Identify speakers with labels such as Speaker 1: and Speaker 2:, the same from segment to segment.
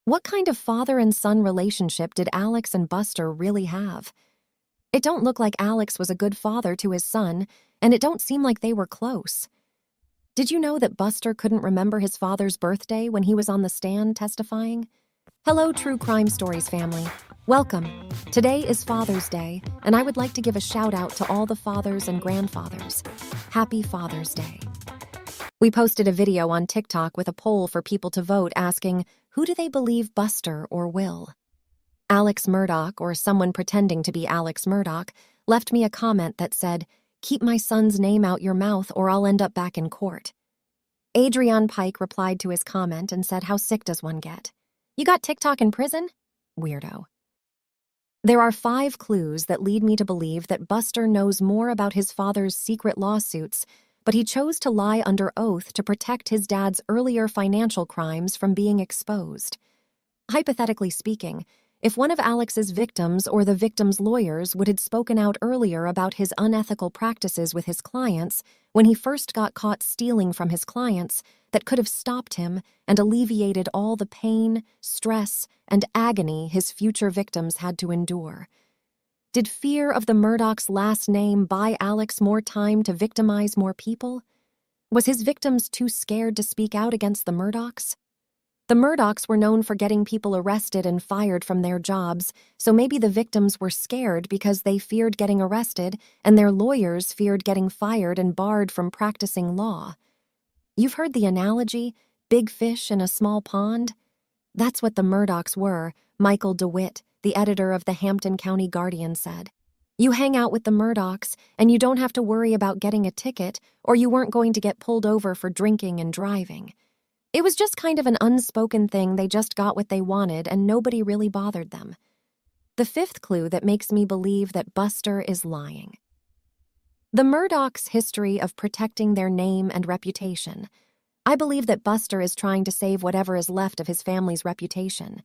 Speaker 1: What kind of father and son relationship did Alex and Buster really have? It don't look like Alex was a good father to his son, and it don't seem like they were close. Did you know that Buster couldn't remember his father's birthday when he was on the stand testifying? Hello, True Crime Stories family. Welcome. Today is Father's Day, and I would like to give a shout out to all the fathers and grandfathers. Happy Father's Day. We posted a video on TikTok with a poll for people to vote asking, who do they believe, Buster or Will? Alex Murdaugh, or someone pretending to be Alex Murdaugh, left me a comment that said, "Keep my son's name out your mouth or I'll end up back in court." Adrian Pike replied to his comment and said, "How sick does one get? You got TikTok in prison? Weirdo." There are 5 clues that lead me to believe that Buster knows more about his father's secret lawsuits, but he chose to lie under oath to protect his dad's earlier financial crimes from being exposed. Hypothetically speaking, if one of Alex's victims or the victim's lawyers would have spoken out earlier about his unethical practices with his clients when he first got caught stealing from his clients, that could have stopped him and alleviated all the pain, stress, and agony his future victims had to endure. Did fear of the Murdaugh's last name buy Alex more time to victimize more people? Was his victims too scared to speak out against the Murdaughs? The Murdaughs were known for getting people arrested and fired from their jobs, so maybe the victims were scared because they feared getting arrested and their lawyers feared getting fired and barred from practicing law. You've heard the analogy, big fish in a small pond? That's what the Murdaughs were, Michael DeWitt, the editor of the Hampton County Guardian, said. You hang out with the Murdaughs, and you don't have to worry about getting a ticket, or you weren't going to get pulled over for drinking and driving. It was just kind of an unspoken thing. They just got what they wanted, and nobody really bothered them. The 5th clue that makes me believe that Buster is lying. The Murdaughs' history of protecting their name and reputation. I believe that Buster is trying to save whatever is left of his family's reputation.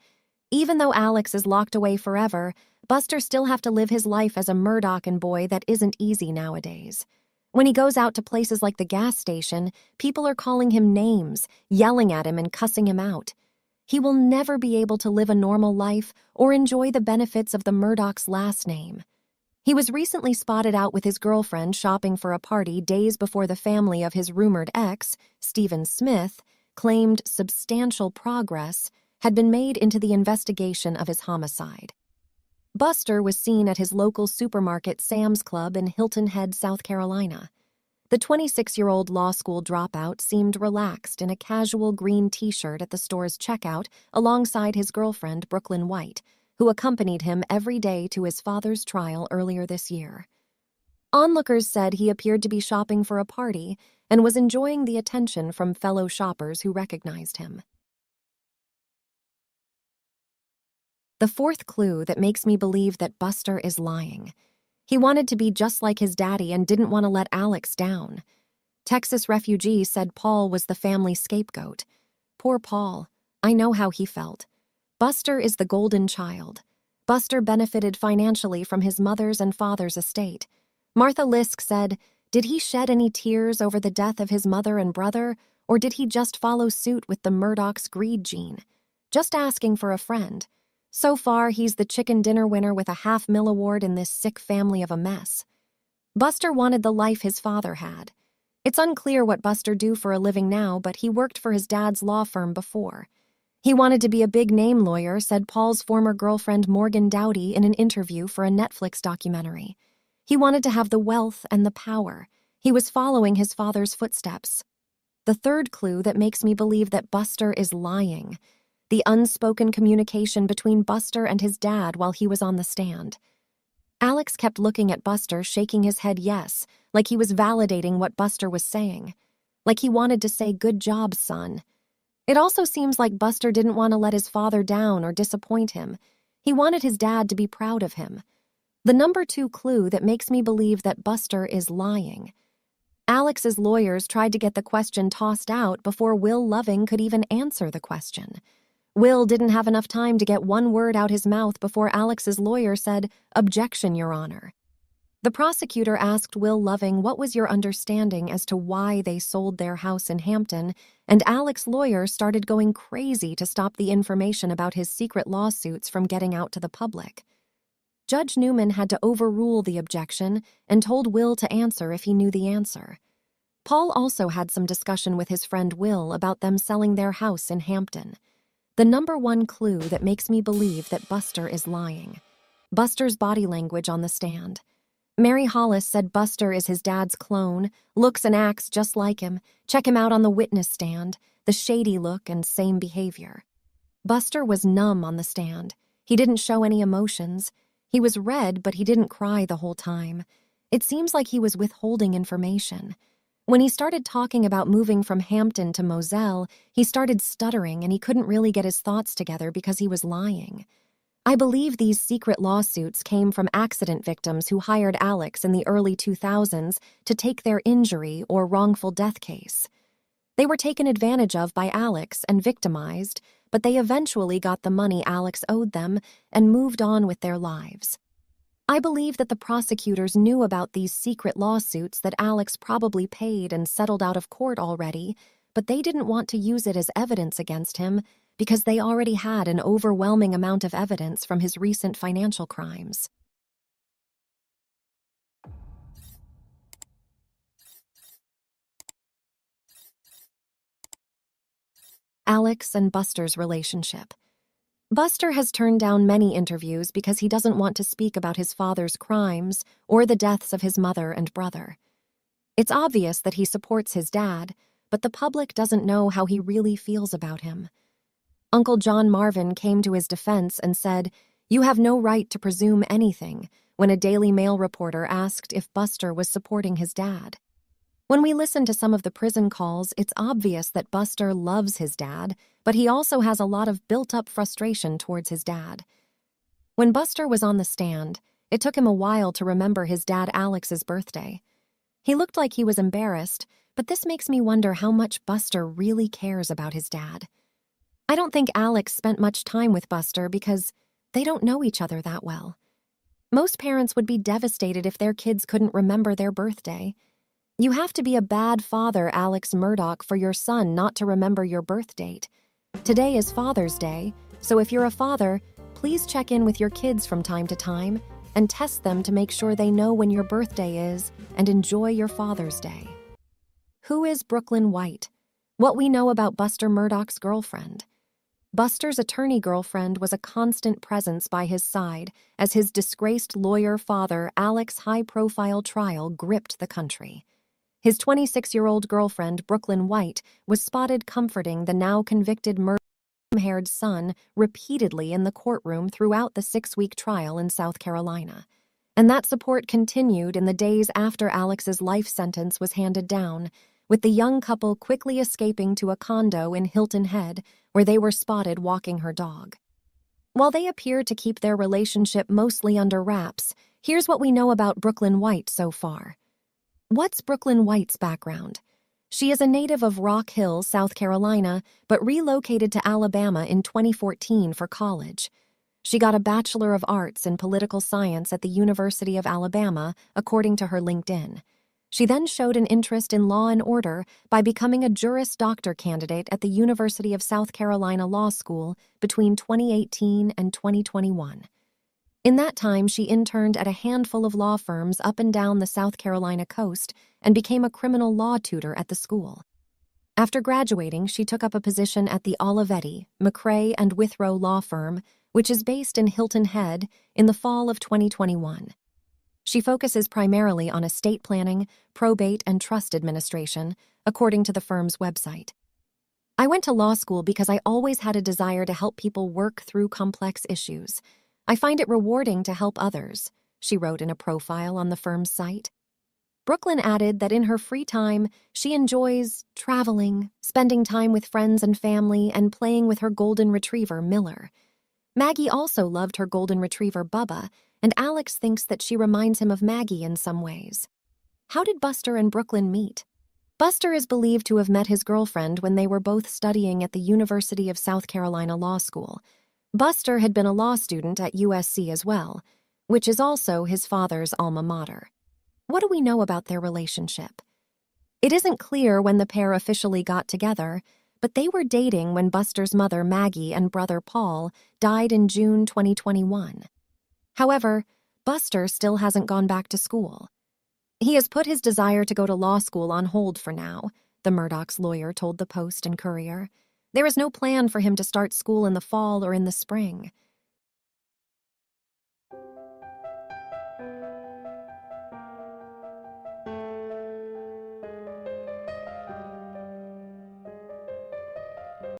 Speaker 1: Even though Alex is locked away forever, Buster still have to live his life as a Murdaugh boy that isn't easy nowadays. When he goes out to places like the gas station, people are calling him names, yelling at him and cussing him out. He will never be able to live a normal life or enjoy the benefits of the Murdaugh's last name. He was recently spotted out with his girlfriend shopping for a party days before the family of his rumored ex, Stephen Smith, claimed substantial progress had been made into the investigation of his homicide. Buster was seen at his local supermarket Sam's Club in Hilton Head, South Carolina. The 26-year-old law school dropout seemed relaxed in a casual green t-shirt at the store's checkout alongside his girlfriend, Brooklyn White, who accompanied him every day to his father's trial earlier this year. Onlookers said he appeared to be shopping for a party and was enjoying the attention from fellow shoppers who recognized him. The 4th clue that makes me believe that Buster is lying. He wanted to be just like his daddy and didn't want to let Alex down. Texas refugee said Paul was the family scapegoat. Poor Paul. I know how he felt. Buster is the golden child. Buster benefited financially from his mother's and father's estate. Martha Lisk said, did he shed any tears over the death of his mother and brother, or did he just follow suit with the Murdaugh's greed gene? Just asking for a friend. So far, he's the chicken dinner winner with a $500,000 award in this sick family of a mess. Buster wanted the life his father had. It's unclear what Buster do for a living now, but he worked for his dad's law firm before. He wanted to be a big-name lawyer, said Paul's former girlfriend Morgan Dowdy in an interview for a Netflix documentary. He wanted to have the wealth and the power. He was following his father's footsteps. The 3rd clue that makes me believe that Buster is lying. The unspoken communication between Buster and his dad while he was on the stand. Alex kept looking at Buster, shaking his head yes, like he was validating what Buster was saying. Like he wanted to say, good job, son. It also seems like Buster didn't want to let his father down or disappoint him. He wanted his dad to be proud of him. The number 2 clue that makes me believe that Buster is lying. Alex's lawyers tried to get the question tossed out before Will Loving could even answer the question. Will didn't have enough time to get one word out his mouth before Alex's lawyer said, "Objection, Your Honor." The prosecutor asked Will Loving what was your understanding as to why they sold their house in Hampton, and Alex's lawyer started going crazy to stop the information about his secret lawsuits from getting out to the public. Judge Newman had to overrule the objection and told Will to answer if he knew the answer. Paul also had some discussion with his friend Will about them selling their house in Hampton. The number one clue that makes me believe that Buster is lying. Buster's body language on the stand. Mary Hollis said Buster is his dad's clone, looks and acts just like him, check him out on the witness stand, the shady look and same behavior. Buster was numb on the stand. He didn't show any emotions. He was red, but he didn't cry the whole time. It seems like he was withholding information. When he started talking about moving from Hampton to Moselle, he started stuttering and he couldn't really get his thoughts together because he was lying. I believe these secret lawsuits came from accident victims who hired Alex in the early 2000s to take their injury or wrongful death case. They were taken advantage of by Alex and victimized, but they eventually got the money Alex owed them and moved on with their lives. I believe that the prosecutors knew about these secret lawsuits that Alex probably paid and settled out of court already, but they didn't want to use it as evidence against him because they already had an overwhelming amount of evidence from his recent financial crimes. Alex and Buster's relationship. Buster has turned down many interviews because he doesn't want to speak about his father's crimes or the deaths of his mother and brother. It's obvious that he supports his dad, but the public doesn't know how he really feels about him. Uncle John Marvin came to his defense and said, "You have no right to presume anything," when a Daily Mail reporter asked if Buster was supporting his dad. When we listen to some of the prison calls, it's obvious that Buster loves his dad, but he also has a lot of built-up frustration towards his dad. When Buster was on the stand, it took him a while to remember his dad Alex's birthday. He looked like he was embarrassed, but this makes me wonder how much Buster really cares about his dad. I don't think Alex spent much time with Buster because they don't know each other that well. Most parents would be devastated if their kids couldn't remember their birthday. You have to be a bad father, Alex Murdaugh, for your son not to remember your birth date. Today is Father's Day, so if you're a father, please check in with your kids from time to time and test them to make sure they know when your birthday is and enjoy your Father's Day. Who is Brooklyn White? What we know about Buster Murdaugh's girlfriend. Buster's attorney girlfriend was a constant presence by his side as his disgraced lawyer father Alex's high-profile trial gripped the country. His 26-year-old girlfriend, Brooklyn White, was spotted comforting the now-convicted murder-haired son repeatedly in the courtroom throughout the 6-week trial in South Carolina. And that support continued in the days after Alex's life sentence was handed down, with the young couple quickly escaping to a condo in Hilton Head, where they were spotted walking her dog. While they appear to keep their relationship mostly under wraps, here's what we know about Brooklyn White so far. What's Brooklyn White's background? She is a native of Rock Hill, South Carolina, but relocated to Alabama in 2014 for college. She got a Bachelor of Arts in Political Science at the University of Alabama, according to her LinkedIn. She then showed an interest in law and order by becoming a Juris Doctor candidate at the University of South Carolina Law School between 2018 and 2021. In that time, she interned at a handful of law firms up and down the South Carolina coast and became a criminal law tutor at the school. After graduating, she took up a position at the Olivetti, McRae, and Withrow law firm, which is based in Hilton Head, in the fall of 2021. She focuses primarily on estate planning, probate, and trust administration, according to the firm's website. I went to law school because I always had a desire to help people work through complex issues. I find it rewarding to help others, she wrote in a profile on the firm's site. Brooklyn added that in her free time, she enjoys traveling, spending time with friends and family, and playing with her golden retriever, Miller. Maggie also loved her golden retriever, Bubba, and Alex thinks that she reminds him of Maggie in some ways. How did Buster and Brooklyn meet? Buster is believed to have met his girlfriend when they were both studying at the University of South Carolina Law School. Buster had been a law student at USC as well. which is also his father's alma mater. What do we know about their relationship? It isn't clear when the pair officially got together, but they were dating when Buster's mother, Maggie, and brother, Paul, died in June 2021. However, Buster still hasn't gone back to school. He has put his desire to go to law school on hold for now, the Murdaugh's lawyer told the Post and Courier. There is no plan for him to start school in the fall or in the spring.